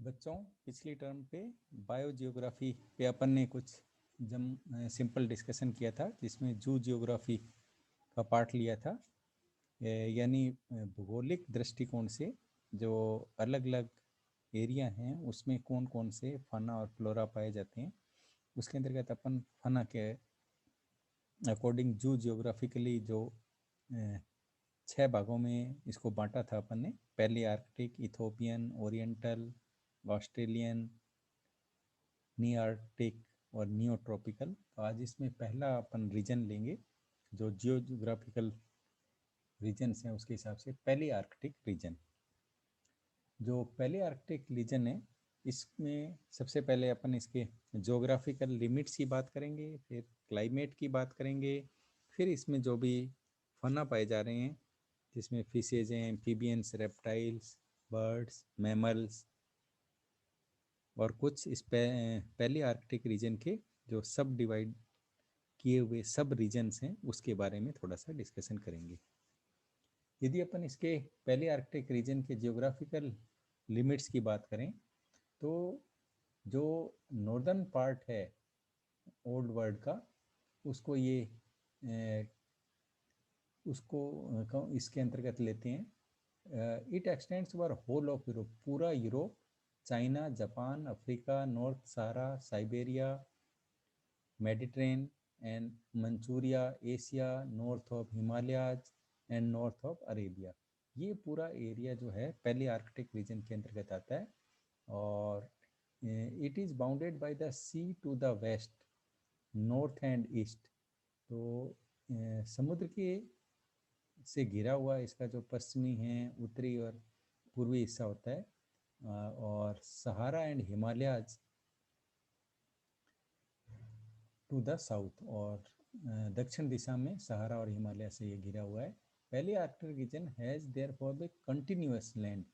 बच्चों, पिछली टर्म पे बायो जियोग्राफी पे अपन ने कुछ सिंपल डिस्कशन किया था, जिसमें जू जियोग्राफी का पार्ट लिया था। यानी भूगोलिक दृष्टिकोण से जो अलग अलग एरिया हैं उसमें कौन कौन से फाना और फ्लोरा पाए जाते हैं, उसके अंतर्गत अपन फाना के अकॉर्डिंग जू जियोग्राफिकली जो 6 भागों में इसको बांटा था अपन ने। पहले आर्कटिक, इथोपियन, ओरिएंटल, ऑस्ट्रेलियन, नी आर्कटिक और नियो ट्रॉपिकल। तो आज इसमें पहला अपन रीजन लेंगे जो जियोग्राफिकल रीजन्स हैं उसके हिसाब से पहली आर्कटिक रीजन। जो पहले आर्कटिक रीजन है इसमें सबसे पहले अपन इसके जोग्राफिकल लिमिट्स की बात करेंगे, फिर क्लाइमेट की बात करेंगे, फिर इसमें जो भी फना पाए जा रहे हैं जिसमें फिशेज हैं, एम्फीबियंस, रेप्टाइल्स, बर्ड्स, मैमल्स और कुछ इस पहले आर्कटिक रीजन के जो सब डिवाइड किए हुए सब रीजन्स हैं उसके बारे में थोड़ा सा डिस्कशन करेंगे। यदि अपन इसके पहले आर्कटिक रीजन के जियोग्राफिकल लिमिट्स की बात करें तो जो नॉर्दर्न पार्ट है ओल्ड वर्ल्ड का उसको ये इसके अंतर्गत लेते हैं। It extends over whole of Europe, पूरा Europe, China, Japan, Africa, north Sahara, Siberia, Mediterranean and Manchuria, Asia, north of Himalayas and north of Arabia. ये पूरा एरिया जो है पहले आर्कटिक रीजन के अंतर्गत आता है और it is bounded by the sea to the west, north and east. तो समुद्र के से घिरा हुआ इसका जो पश्चिमी है, उत्तरी और पूर्वी हिस्सा होता है और Sahara and Himalayas to the south, और दक्षिण दिशा में सहारा और हिमालय से ये घिरा हुआ है। पहले Arctic region has therefore the continuous land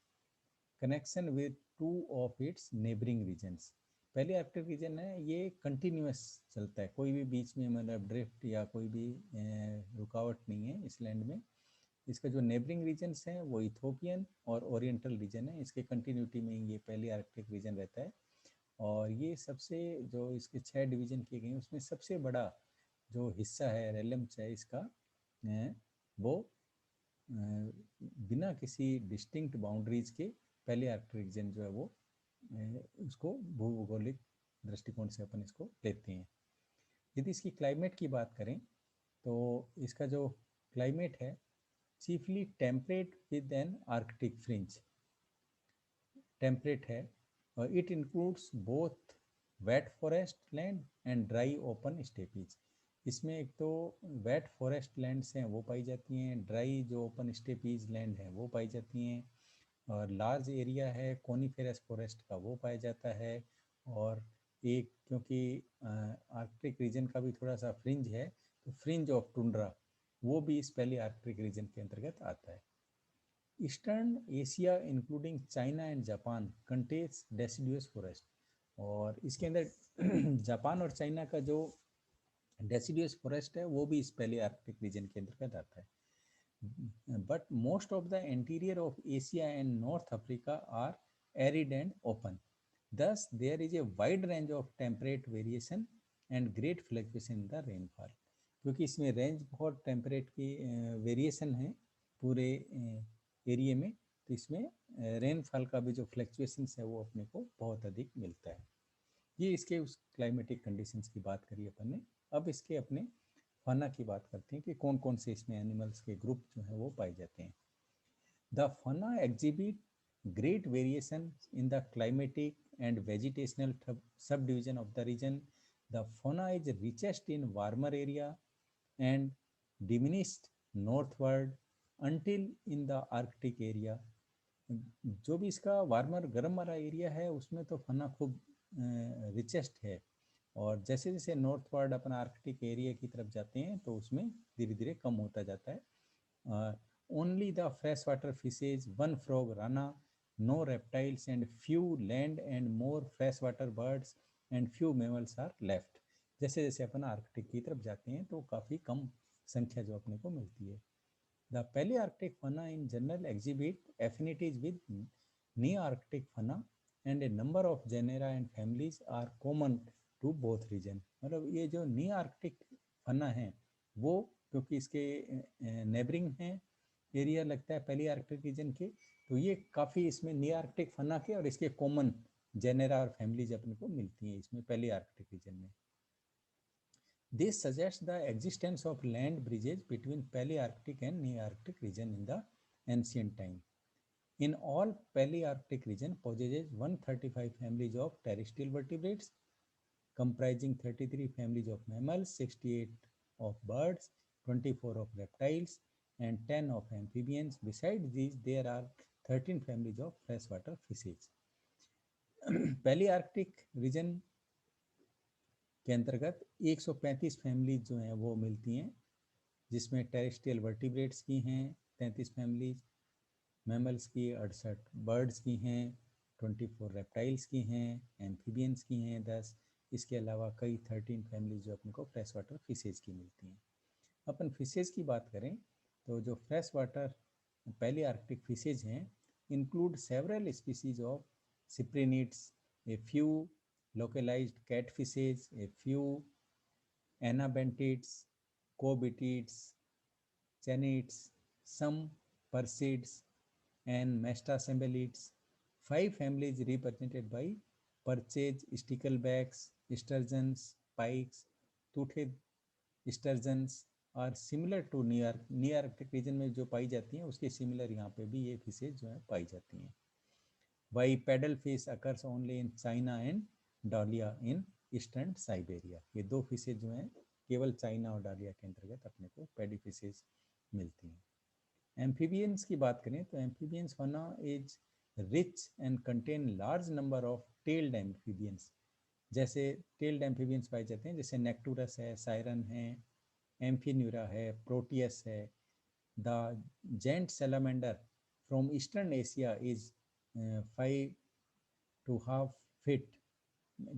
connection with two of its neighbouring regions. पहले आर्कटिक रीजन है ये कंटिन्यूअस चलता है, कोई भी बीच में मतलब ड्रिफ्ट या कोई भी रुकावट नहीं है इस लैंड में। इसका जो नेबरिंग रीजन्स हैं वो इथोपियन और ओरिएंटल रीजन है, इसके कंटिन्यूटी में ये पहले आर्कटिक रीजन रहता है। और ये सबसे जो इसके 6 डिवीजन किए गए हैं उसमें सबसे बड़ा जो हिस्सा है, रेलम्स है इसका, वो बिना किसी डिस्टिंक्ट बाउंड्रीज के पहले आर्कटिक रीजन जो है वो उसको भूगोलिक दृष्टिकोण से अपन इसको लेते हैं। यदि इसकी क्लाइमेट की बात करें तो इसका जो क्लाइमेट है chiefly temperate with an Arctic fringe, temperate है। और it includes both wet forest land and dry open steppes. इसमें एक तो वेट फॉरेस्ट लैंड्स हैं वो पाई जाती हैं, ड्राई जो ओपन स्टेपीज लैंड है वो पाई जाती हैं, और लार्ज एरिया है कोनिफेरस फॉरेस्ट का वो पाया जाता है। और एक क्योंकि आर्कटिक रीजन का भी थोड़ा सा फ्रिंज है तो फ्रिंज ऑफ टुंड्रा वो भी इस पहले आर्कटिक रीजन के अंतर्गत आता है। Eastern Asia including China and Japan contains deciduous forest, और इसके अंदर जापान और चाइना का जो डेसिडुअस फॉरेस्ट है वो भी इस पहले आर्कटिक रीजन के अंतर्गत आता है। But most of the interior of Asia and North Africa are arid and open, thus there is a wide range of temperate variation and great fluctuation in the rainfall। क्योंकि इसमें range बहुत temperate की variation है पूरे area में, तो इसमें rainfall का भी जो फ्लक्चुएशंस है वो अपने को बहुत अधिक मिलता है। ये इसके उस क्लाइमेटिक कंडीशंस की बात करी अपन ने। अब इसके अपने फाना की बात करते हैं कि कौन कौन से इसमें एनिमल्स के ग्रुप जो है वो पाए जाते हैं। द फाना exhibit great variation in the climatic and vegetational subdivision of the region. The fauna is richest in warmer area and diminished northward until in the Arctic area। जो भी इसका वार्मर गर्म वाला एरिया है उसमें तो फना खूब रिचेस्ट है, और जैसे जैसे नॉर्थवर्ड अपन आर्कटिक एरिया की तरफ जाते हैं तो उसमें धीरे धीरे कम होता जाता है। Only the fresh water fishes, one frog rana, no reptiles and few land and more fresh water birds and few mammals are left. जैसे जैसे अपन आर्कटिक की तरफ जाते हैं तो काफ़ी कम संख्या जो अपने को मिलती है। The Palearctic fauna in general exhibit affinities with Nearctic fauna and a number of genera and families are common to both region। मतलब ये जो नी आर्कटिक फना है वो क्योंकि इसके नेबरिंग हैं एरिया लगता है पहली आर्कटिक रीजन के, तो ये काफ़ी इसमें नी आर्कटिक फना के और इसके कॉमन जेनेरा और फैमिलीज अपने को मिलती हैं इसमें पहली आर्कटिक रीजन में। This suggest the existence of land bridges between Palearctic and Nearctic region in the ancient time. In all, Palearctic region possesses 135 families of terrestrial vertebrates, comprising 33 families of mammals, 68 of birds, 24 of reptiles, and 10 of amphibians. Besides these, there are 13 families of freshwater fishes. Palearctic region के अंतर्गत 135 families जो हैं वो मिलती हैं, जिसमें terrestrial vertebrates की हैं 33 फैमिलीज, मैमल्स की 68, बर्ड्स की हैं 24, रेप्टाइल्स की हैं, एम्फीबियंस की हैं 10, इसके अलावा कई 13 फैमिलीज जो अपने को फ्रेश वाटर फिशेज की मिलती हैं। अपन फिशेज की बात करें तो जो फ्रेश वाटर पैलियार्कटिक फिशेज हैं include several species of cyprinids, a few localized catfishes, a few anabentids, cobitids, chanids, some persids, and mestasembelids. 5 families represented by perches, sticklebacks, sturgeons, pikes, toothed sturgeons are similar to near Arctic region में जो पाई जाती हैं उसके similar यहाँ पे भी ये fishes जो है पाई जाती हैं। Why paddlefish occurs only in China and डालिया इन ईस्टर्न साइबेरिया। ये दो फिशेज जो हैं केवल चाइना और डालिया के अंतर्गत अपने को पैडी फिशेज मिलती हैं। एम्फीबियंस की बात करें तो amphibians fauna is rich and contain large number of tailed amphibians. जैसे टेल्ड एम्फीबियंस पाए जाते हैं जैसे नेक्टूरस है, सायरन है, एम्फीन्यूरा है, प्रोटियस है। The giant salamander from eastern Asia is 5 to half feet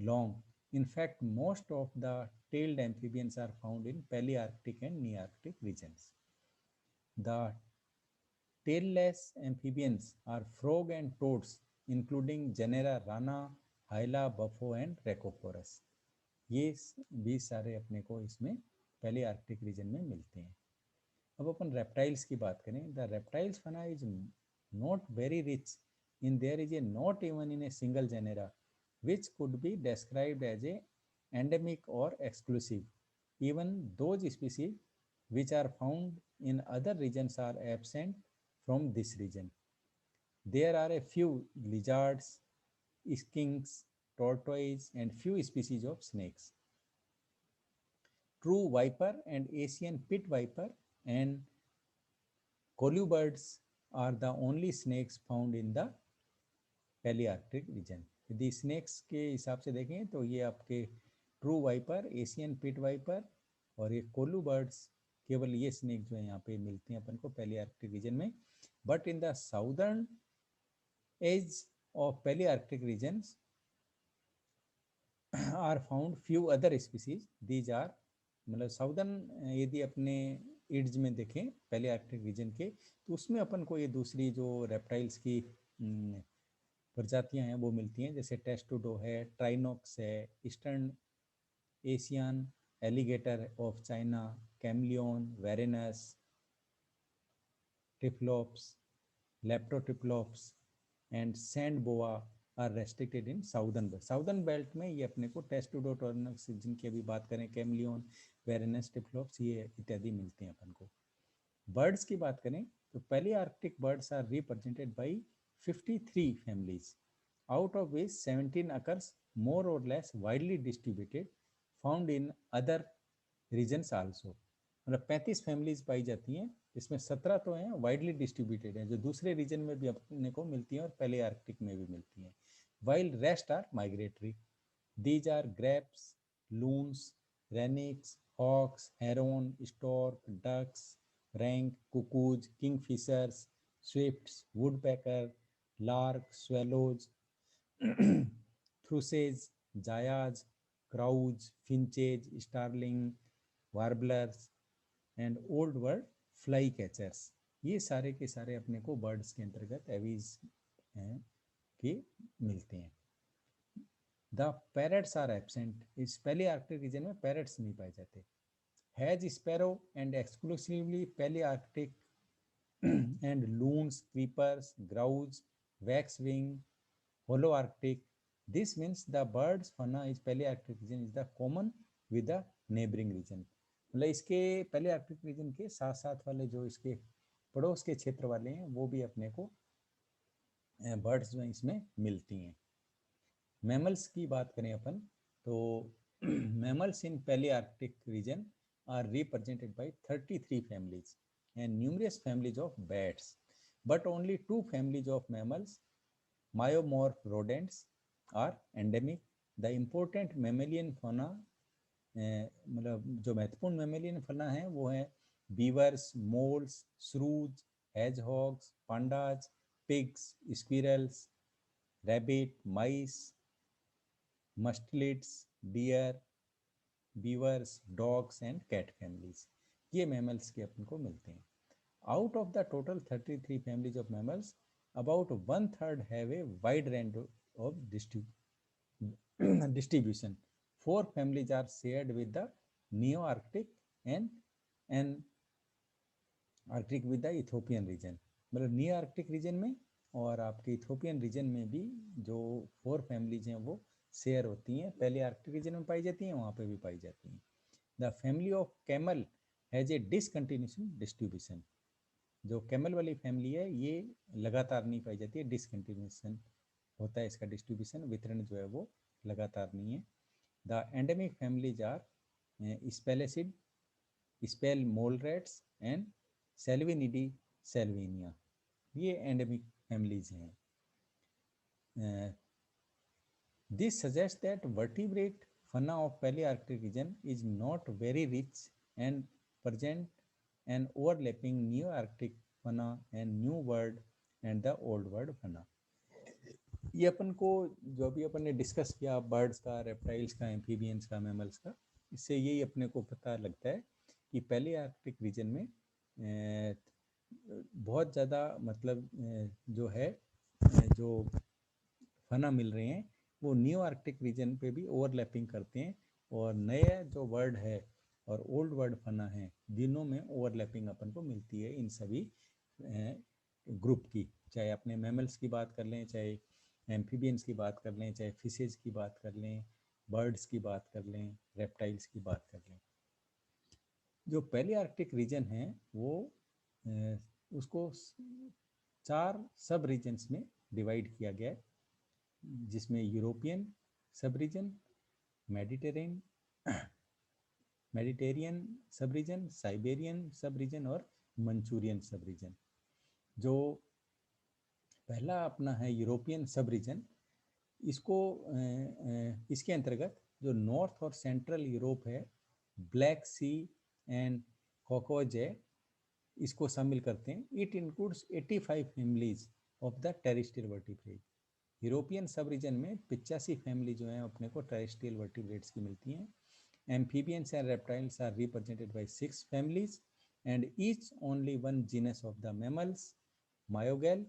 long. In fact, most of the tailed amphibians are found in Palearctic and Nearctic regions. The tailless amphibians are frog and toads, including genera Rana, Hyla, Buffo and Rhecophorus. ये भी सारे अपने को इसमें Palearctic region में मिलते हैं। अब अपन reptiles की बात करें, the reptiles fauna is not very rich in there is a not even in a single genera which could be described as a endemic or exclusive. Even those species which are found in other regions are absent from this region. There are a few lizards, skinks, tortoise and few species of snakes. True viper and Asian pit viper and colubirds are the only snakes found in the Palearctic region. यदि snakes के हिसाब से देखें तो ये आपके true viper, Asian pit viper और ये कोलू बर्ड्स, केवल ये स्नेक जो है यहाँ पे मिलती हैं अपन को Palearctic रीजन में। But in the southern edge of Palearctic regions are found few other species. These are मतलब साउदर्न यदि अपने एड्ज में देखें Palearctic रीजन के तो उसमें अपन को ये दूसरी जो रेप्टाइल्स की प्रजातियां हैं वो मिलती हैं, जैसे टेस्टुडो है, ट्राइनोक्स है, eastern Asian alligator of China, chameleon, varanus, typhlops, leptotyphlops and sand boa are restricted in southern belt. Southern belt में ये अपने को टेस्टुडो, टोर्नक्स जिनकी अभी बात करें, कैमलियन, वेरेनस, टिफ्लोप्स ये इत्यादि मिलते हैं अपन को। बर्ड्स की बात करें तो Palearctic birds are represented by 53 families, out of which 17 occurs more or less widely distributed, found in other regions also. मतलब 35 फैमिलीज पाई जाती हैं, इसमें 17 तो हैं वाइडली डिस्ट्रीब्यूटेड हैं जो दूसरे रीजन में भी अपने को मिलती हैं और Palearctic में भी मिलती हैं, while rest are migratory. These are grapes, loons, wrens, hawks, heron, stork, ducks, rank, cuckoos, kingfishers, swifts, woodpecker, lark, swallows, thrushes, jayas, crows, finches, starling, warblers and old bird flycatchers. ये सारे के सारे अपने को बर्ड्स के अंतर्गत aves के मिलते हैं। द पैरट्स आर एब्सेंट, इस पहले आर्कटिक रीजन में पैरट्स नहीं पाए जाते. हैज स्पैरो एंड एक्सक्लूसिवली पहले Arctic and loons, creepers, grouse, waxwing, Holoarctic. This means the birds fauna is Palearctic region is the common with the neighboring region. मतलब इसके पहले आर्कटिक रीजन के साथ साथ वाले जो इसके पड़ोस के क्षेत्र वाले हैं वो भी अपने को बर्ड्स जो इसमें मिलती हैं. मैमल्स की बात करें अपन तो मैमल्स इन पहले Arctic region are represented by 33 families and numerous families of bats, but only 2 families of mammals, myomorph rodents, are endemic. The important mammalian fauna, मतलब जो महत्वपूर्ण मैमेलियन fauna है वो है beavers, moles, श्रूज, hedgehogs, pandas, pigs, squirrels, rabbit, mice, mustelids, deer, beavers, dogs and cat families. ये mammals के अपन को मिलते हैं. Out of the total 33 families of mammals, about 1/3 have a wide range of distribution. 4 families are shared with the Neo-Arctic and Arctic with the Ethiopian region. मतलब neo Arctic region में और आपके Ethiopian reason में भी जो 4 families हैं वो share होती हैं. पहले आर्कटिक रीजन में पाई जाती हैं, वहाँ पे भी पाई जाती हैं. The family of camel has a discontinuation distribution. जो कैमल वाली फैमिली है ये लगातार नहीं पाई जाती है, डिसकंटिन्यूशन होता है इसका डिस्ट्रीब्यूशन, वितरण जो है वो लगातार नहीं है. The endemic families are spalacid, spell mole rats and selviniidae selvinia. ये एंडेमिक फैमिलीज हैं. This suggest that vertebrate fauna of Palearctic region is not very rich and present an overlapping Neo-Arctic fauna and New World and the Old World fauna. ये अपन को जो अभी अपन ने discuss किया birds का, reptiles का, amphibians का, मैमल्स का, इससे यही अपने को पता लगता है कि पहले आर्कटिक रीजन में बहुत ज़्यादा मतलब जो है जो फना मिल रहे हैं वो न्यू आर्कटिक रीजन पे भी ओवरलैपिंग करते हैं और नया जो वर्ड है और ओल्ड वर्ड फना है दिनों में ओवरलैपिंग अपन को मिलती है इन सभी ग्रुप की. चाहे अपने मैमल्स की बात कर लें, चाहे एम्फीबियंस की बात कर लें, चाहे फिशेज की बात कर लें, बर्ड्स की बात कर लें, रेप्टाइल्स की बात कर लें. जो पहले आर्कटिक रीजन है वो उसको 4 सब रीजन्स में डिवाइड किया गया है, जिसमें यूरोपियन सब reason, Mediterranean sub reason, Siberian सब रीजन और मंचूरियन सब रीजन. जो पहला अपना है यूरोपियन सब रीजन, इसको इसके अंतर्गत जो नॉर्थ और सेंट्रल यूरोप है, ब्लैक सी एंड कॉकॉज है, इसको शामिल करते हैं. It includes 85 families of the terrestrial vertebrate. European सब रीजन में 85 फैमिली जो हैं अपने को टेरेस्ट्रियल वर्टिब्रेट्स की मिलती हैं. Amphibians and reptiles are represented by 6 families and each only one genus of the mammals. Myogale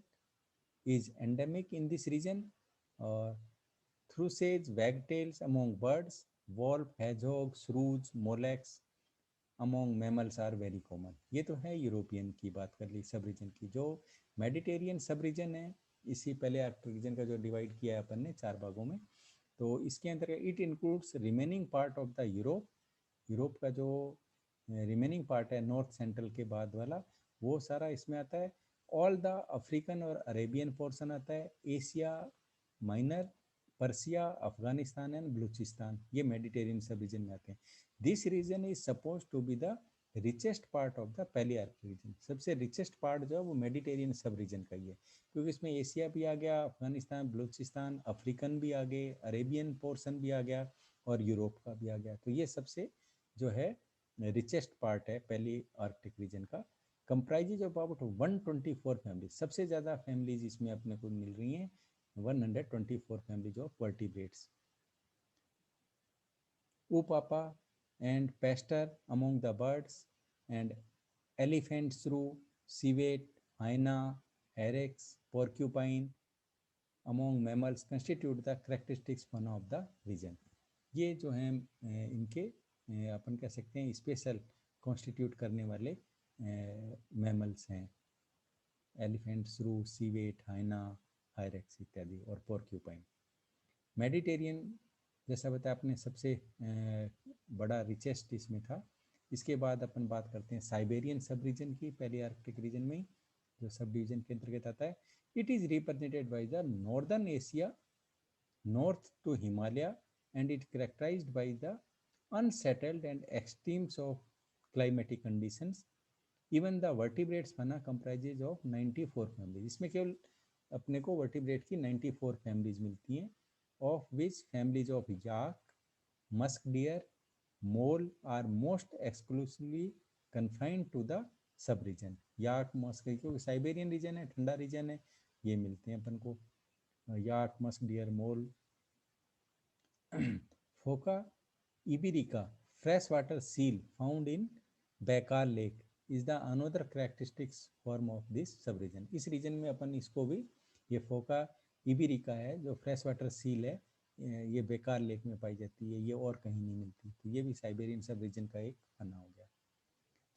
is endemic in this region. Thrushage, wagtails among birds, wolf, hedgehog, shrews, molex among mammals are very common. ये तो है European की बात कर ली सब reason की. जो Mediterranean sub reason है, इसी पहले आर्कटिक रीजन का जो डिवाइड किया है अपन ने 4 भागों में, तो इसके अंदर it includes remaining part of the Europe. Europe का जो रिमेनिंग पार्ट है नॉर्थ सेंट्रल के बाद वाला, वो सारा इसमें आता है. ऑल द अफ्रीकन और अरेबियन पोर्शन आता है. Asia minor, Persia, Afghanistan and Baluchistan ये मेडिटेरियन सब रीजन में आते हैं. This region is suppose to be the richest part of the Palearctic region. सबसे रिचेस्ट पार्ट जो है वो मेडिटेरियन सब रीजन का ही है, क्योंकि इसमें एशिया भी आ गया, अफगानिस्तान, बलूचिस्तान, अफ्रीकन भी आ गए, अरेबियन पोर्शन भी आ गया और यूरोप का भी आ गया. तो ये सबसे जो है रिचेस्ट पार्ट है पहली आर्कटिक रीजन का. Comprises of about 124 families. सबसे ज़्यादा फैमिलीज इसमें अपने को मिल रही हैं, 124 families of vertebrates. Upapa and pastor among the birds, and elephant shrew, civet, hyena, hyrax, porcupine among mammals constitute the characteristics फाना ऑफ द रीजन। ये जो हैं इनके अपन कह सकते हैं स्पेशल कॉन्स्टिट्यूट करने वाले मैमल्स हैं, एलिफेंट, श्रू, सीवेट, हाइना, हायरेक्स इत्यादि, और पोर्क्यूपाइन। मेडिटेरियन जैसा बताया आपने सबसे बड़ा रिचेस्ट इसमें था। इसके बाद अपन बात करते हैं साइबेरियन सब रीजन की, पहले आर्कटिक रीजन में जो सब डिवीजन के अंतर्गत आता है। It is represented by the northern Asia north to Himalaya, and it characterized by the unsettled and extremes of climatic conditions. Even the vertebrates fauna comprises of 94 families. इसमें केवल अपने को वर्टिब्रेट की 94 families मिलती हैं, of which families of yak, musk deer, mole are most exclusively confined to the sub region. Yak, musk, क्योंकि Siberian region है, ठंडा रीजन है, ये मिलते हैं अपन को, याक, मस्क डियर, मोल। फोका iberica, freshwater seal found in Baikal Lake, is the another characteristics form of this subregion। इस रीजन में अपन इसको भी, ये फोका iberica है जो फ्रेश वाटर सील है, ये बेकार लेक में पाई जाती है, ये और कहीं नहीं मिलती, तो ये भी साइबेरियन सब रीजन का एक फना हो गया।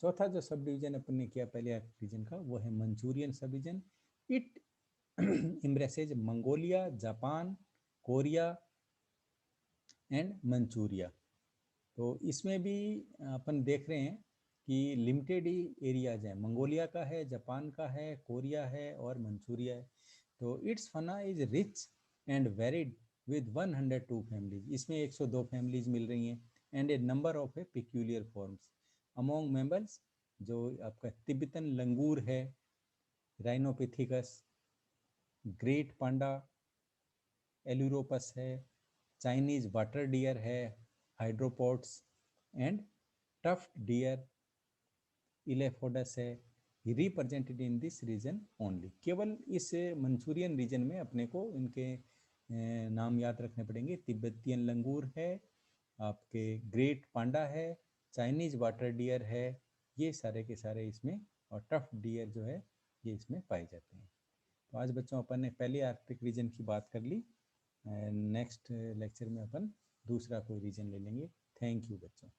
चौथा जो सब डिवीजन अपन ने किया पहले रीजन का, वो है Manchurian sub region. It embraces Mongolia, Japan, Korea and Manchuria. तो इसमें भी अपन देख रहे हैं कि लिमिटेड ही एरियाज हैं, मंगोलिया का है, जापान का है, कोरिया है और मंचूरिया है। तो its fauna is rich and varied with 102 families, इसमें 102 फैमिलीज मिल रही हैं, and a number of a peculiar forms among members, जो आपका तिब्बतन लंगूर है, राइनोपिथिकस, ग्रेट पांडा एलुरोपस है, चाइनीज वाटर डियर है, Hydropotes and tuft deer Elaphodus है, represented in this region only. केवल इस मंचूरियन रीजन में अपने को इनके नाम याद रखने पड़ेंगे। तिब्बतियन लंगूर है, आपके ग्रेट पांडा है, चाइनीज वाटर डियर है, ये सारे के सारे इसमें, और टफ्ट डियर जो है ये इसमें पाए जाते हैं। तो आज बच्चों अपन ने पहले आर्कटिक रीजन की बात कर ली, नेक्स्ट लेक्चर में अपन दूसरा कोई रीजन ले लेंगे। थैंक यू बच्चों।